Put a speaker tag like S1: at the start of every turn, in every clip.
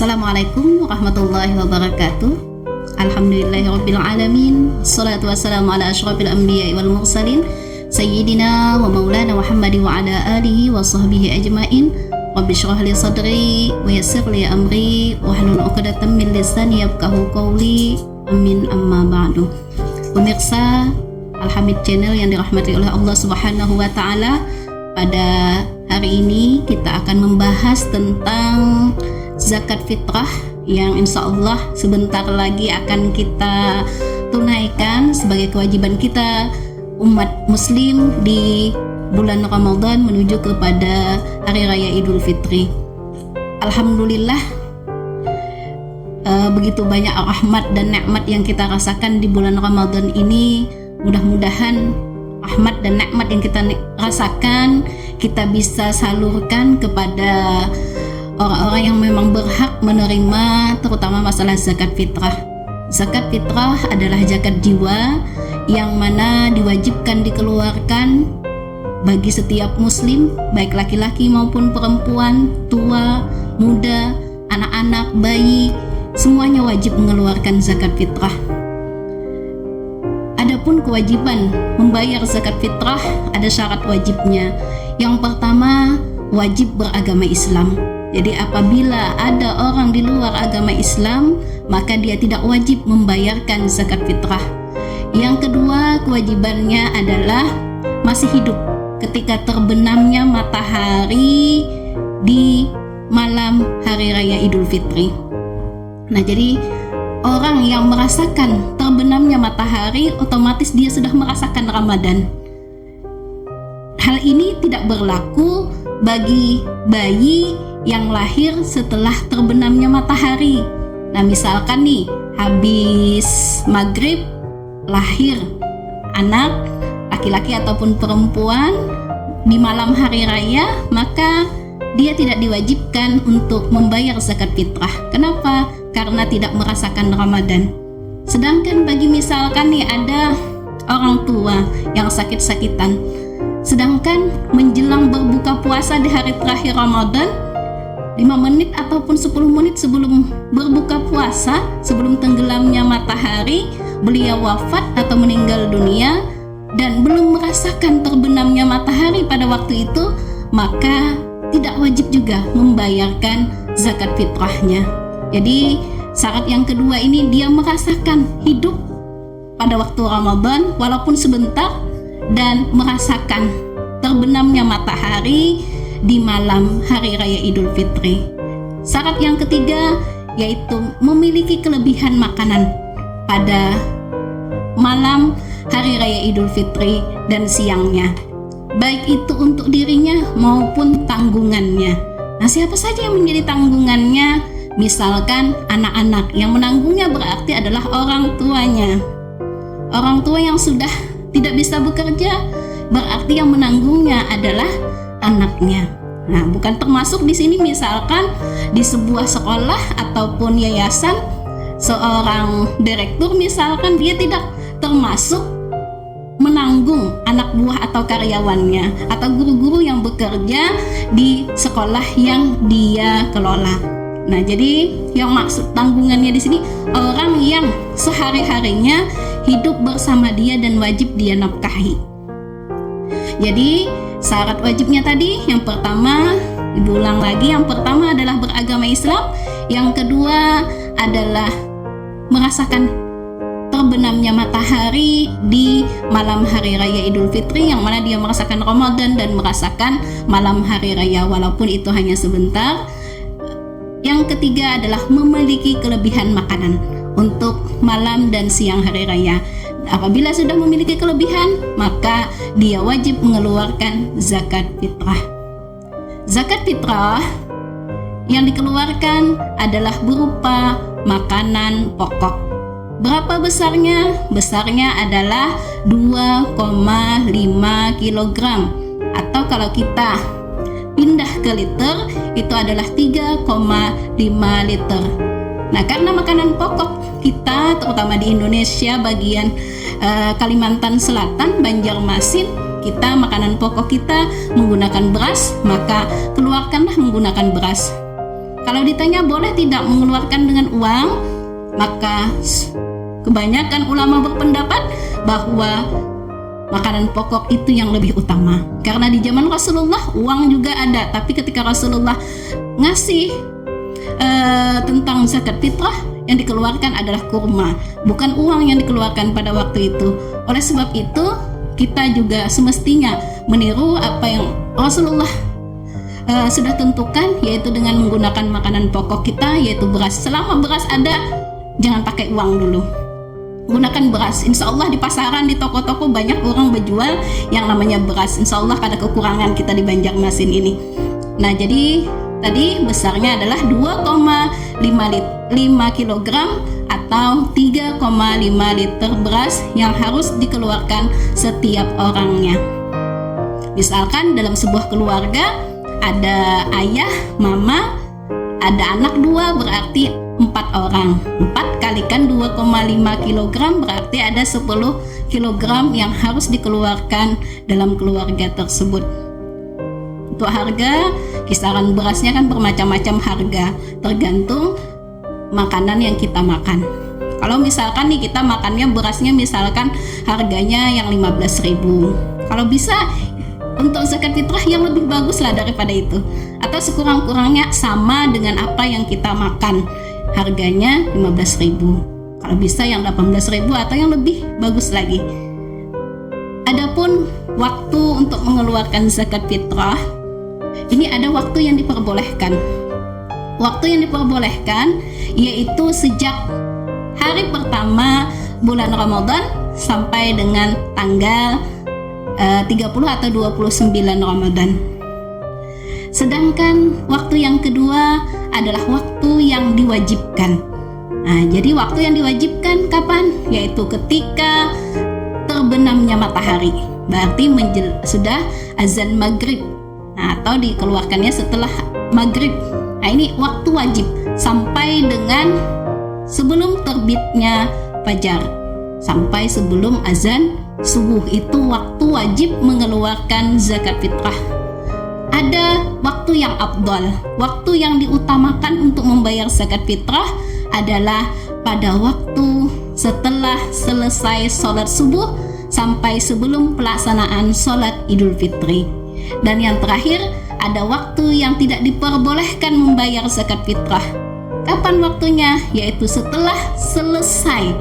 S1: Assalamualaikum warahmatullahi wabarakatuh. Alhamdulillahirabbil alamin. Wassalatu wassalamu ala asyrafil anbiya'i wal mursalin sayyidina wa maulana Muhammad wa ala alihi wa sahbihi ajmain. Rabbi shrah li sadri wa yassir li amri wahlul 'uqdatam min lisani yafqahu qawli. Amin amma ba'du. Pemirsa Al-Hamid Channel yang dirahmati oleh Allah Subhanahu wa taala, pada hari ini kita akan membahas tentang zakat fitrah yang insya Allah sebentar lagi akan kita tunaikan sebagai kewajiban kita umat muslim di bulan Ramadan menuju kepada Hari Raya Idul Fitri. Alhamdulillah, begitu banyak rahmat dan nikmat yang kita rasakan di bulan Ramadan ini. Mudah-mudahan rahmat dan nikmat yang kita rasakan kita bisa salurkan kepada orang-orang yang memang berhak menerima, terutama masalah zakat fitrah. Zakat fitrah adalah zakat jiwa yang mana diwajibkan dikeluarkan bagi setiap muslim, baik laki-laki maupun perempuan, tua, muda, anak-anak, bayi, semuanya wajib mengeluarkan zakat fitrah. Adapun kewajiban membayar zakat fitrah, ada syarat wajibnya. Yang pertama, wajib beragama Islam. Jadi apabila ada orang di luar agama Islam, maka dia tidak wajib membayarkan zakat fitrah. Yang kedua, kewajibannya adalah masih hidup ketika terbenamnya matahari di malam Hari Raya Idul Fitri. Nah, jadi orang yang merasakan terbenamnya matahari, otomatis dia sudah merasakan Ramadan. Hal ini tidak berlaku bagi bayi yang lahir setelah terbenamnya matahari. Nah, misalkan nih habis maghrib lahir anak laki-laki ataupun perempuan di malam hari raya, maka dia tidak diwajibkan untuk membayar zakat fitrah. Kenapa? Karena tidak merasakan Ramadan. Sedangkan bagi misalkan nih ada orang tua yang sakit-sakitan, sedangkan menjelang berbuka puasa di hari terakhir Ramadan, 5 menit ataupun 10 menit sebelum berbuka puasa, sebelum tenggelamnya matahari, beliau wafat atau meninggal dunia dan belum merasakan terbenamnya matahari pada waktu itu, maka tidak wajib juga membayarkan zakat fitrahnya. Jadi syarat yang kedua ini dia merasakan hidup pada waktu Ramadan walaupun sebentar dan merasakan terbenamnya matahari di malam Hari Raya Idul Fitri. Syarat yang ketiga yaitu memiliki kelebihan makanan pada malam Hari Raya Idul Fitri dan siangnya, baik itu untuk dirinya maupun tanggungannya. Nah, siapa saja yang menjadi tanggungannya? Misalkan anak-anak, yang menanggungnya berarti adalah orang tuanya. Orang tua yang sudah tidak bisa bekerja, berarti yang menanggungnya adalah anaknya. Nah, bukan termasuk di sini misalkan di sebuah sekolah ataupun yayasan, seorang direktur misalkan dia tidak termasuk menanggung anak buah atau karyawannya atau guru-guru yang bekerja di sekolah yang dia kelola. Nah, jadi yang maksud tanggungannya di sini orang yang sehari-harinya hidup bersama dia dan wajib dia nafkahi. Jadi syarat wajibnya tadi, yang pertama, ibu ulang lagi, yang pertama adalah beragama Islam, yang kedua adalah merasakan terbenamnya matahari di malam Hari Raya Idul Fitri, yang mana dia merasakan Ramadan dan merasakan malam Hari Raya walaupun itu hanya sebentar. Yang ketiga adalah memiliki kelebihan makanan untuk malam dan siang Hari Raya. Apabila sudah memiliki kelebihan, maka dia wajib mengeluarkan zakat fitrah. Zakat fitrah yang dikeluarkan adalah berupa makanan pokok. Berapa besarnya? Besarnya adalah 2,5 kg, atau kalau kita pindah ke liter itu adalah 3,5 liter. Nah, karena makanan pokok kita terutama di Indonesia bagian Kalimantan Selatan, Banjarmasin, kita makanan pokok kita menggunakan beras, maka keluarkanlah menggunakan beras. Kalau ditanya boleh tidak mengeluarkan dengan uang, maka kebanyakan ulama berpendapat bahwa makanan pokok itu yang lebih utama. Karena di zaman Rasulullah uang juga ada, tapi ketika Rasulullah ngasih tentang zakat fitrah, yang dikeluarkan adalah kurma, bukan uang yang dikeluarkan pada waktu itu. Oleh sebab itu, kita juga semestinya meniru apa yang Rasulullah sudah tentukan, yaitu dengan menggunakan makanan pokok kita, yaitu beras. Selama beras ada, jangan pakai uang dulu, gunakan beras. Insya Allah di pasaran, di toko-toko banyak orang berjual yang namanya beras. Insya Allah ada kekurangan kita di Banjarmasin ini. Nah, jadi tadi besarnya adalah 2,5 kg atau 3,5 liter beras yang harus dikeluarkan setiap orangnya. Misalkan dalam sebuah keluarga ada ayah, mama, ada anak 2, berarti 4 orang. 4 kalikan 2,5 kg berarti ada 10 kg yang harus dikeluarkan dalam keluarga tersebut. Untuk harga, kisaran berasnya kan bermacam-macam harga, tergantung makanan yang kita makan. Kalau misalkan nih kita makannya berasnya misalkan harganya yang 15.000, kalau bisa untuk zakat fitrah yang lebih bagus lah daripada itu, atau sekurang-kurangnya sama dengan apa yang kita makan, harganya 15.000. Kalau bisa yang 18.000 atau yang lebih bagus lagi. Adapun waktu untuk mengeluarkan zakat fitrah, ini ada waktu yang diperbolehkan. Waktu yang diperbolehkan yaitu sejak hari pertama bulan Ramadan sampai dengan tanggal 30 atau 29 Ramadan. Sedangkan waktu yang kedua adalah waktu yang diwajibkan. Nah, jadi waktu yang diwajibkan kapan? Yaitu ketika terbenamnya matahari. Berarti sudah azan maghrib. Nah, atau dikeluarkannya setelah maghrib. Nah, ini waktu wajib sampai dengan sebelum terbitnya fajar, sampai sebelum azan subuh, itu waktu wajib mengeluarkan zakat fitrah. Ada waktu yang afdal, waktu yang diutamakan untuk membayar zakat fitrah adalah pada waktu setelah selesai sholat subuh sampai sebelum pelaksanaan sholat Idul Fitri. Dan yang terakhir, ada waktu yang tidak diperbolehkan membayar zakat fitrah. Kapan waktunya? Yaitu setelah selesai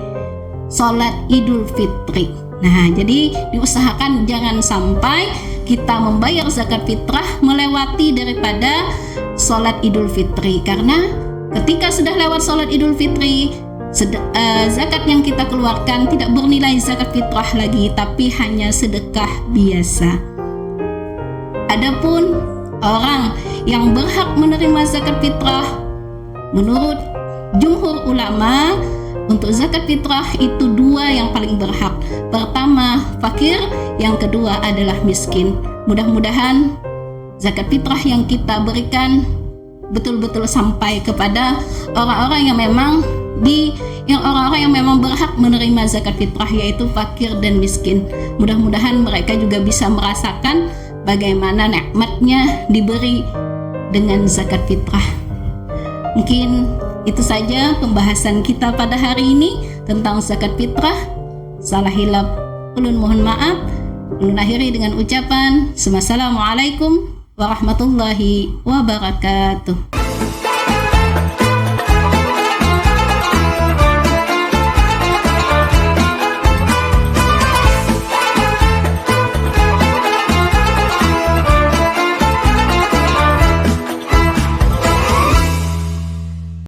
S1: sholat Idul Fitri. Nah, jadi diusahakan jangan sampai kita membayar zakat fitrah melewati daripada sholat Idul Fitri, karena ketika sudah lewat sholat Idul Fitri, zakat yang kita keluarkan tidak bernilai zakat fitrah lagi, tapi hanya sedekah biasa. Adapun orang yang berhak menerima zakat fitrah, menurut jumhur ulama, untuk zakat fitrah itu 2 yang paling berhak. Pertama, fakir, yang kedua adalah miskin. Mudah-mudahan zakat fitrah yang kita berikan betul-betul sampai kepada orang-orang yang memang orang-orang yang memang berhak menerima zakat fitrah, yaitu fakir dan miskin. Mudah-mudahan mereka juga bisa merasakan bagaimana nikmatnya diberi dengan zakat fitrah. Mungkin itu saja pembahasan kita pada hari ini tentang zakat fitrah. Salah hilap ulun mohon maaf. Ulun akhiri dengan ucapan Assalamualaikum warahmatullahi wabarakatuh.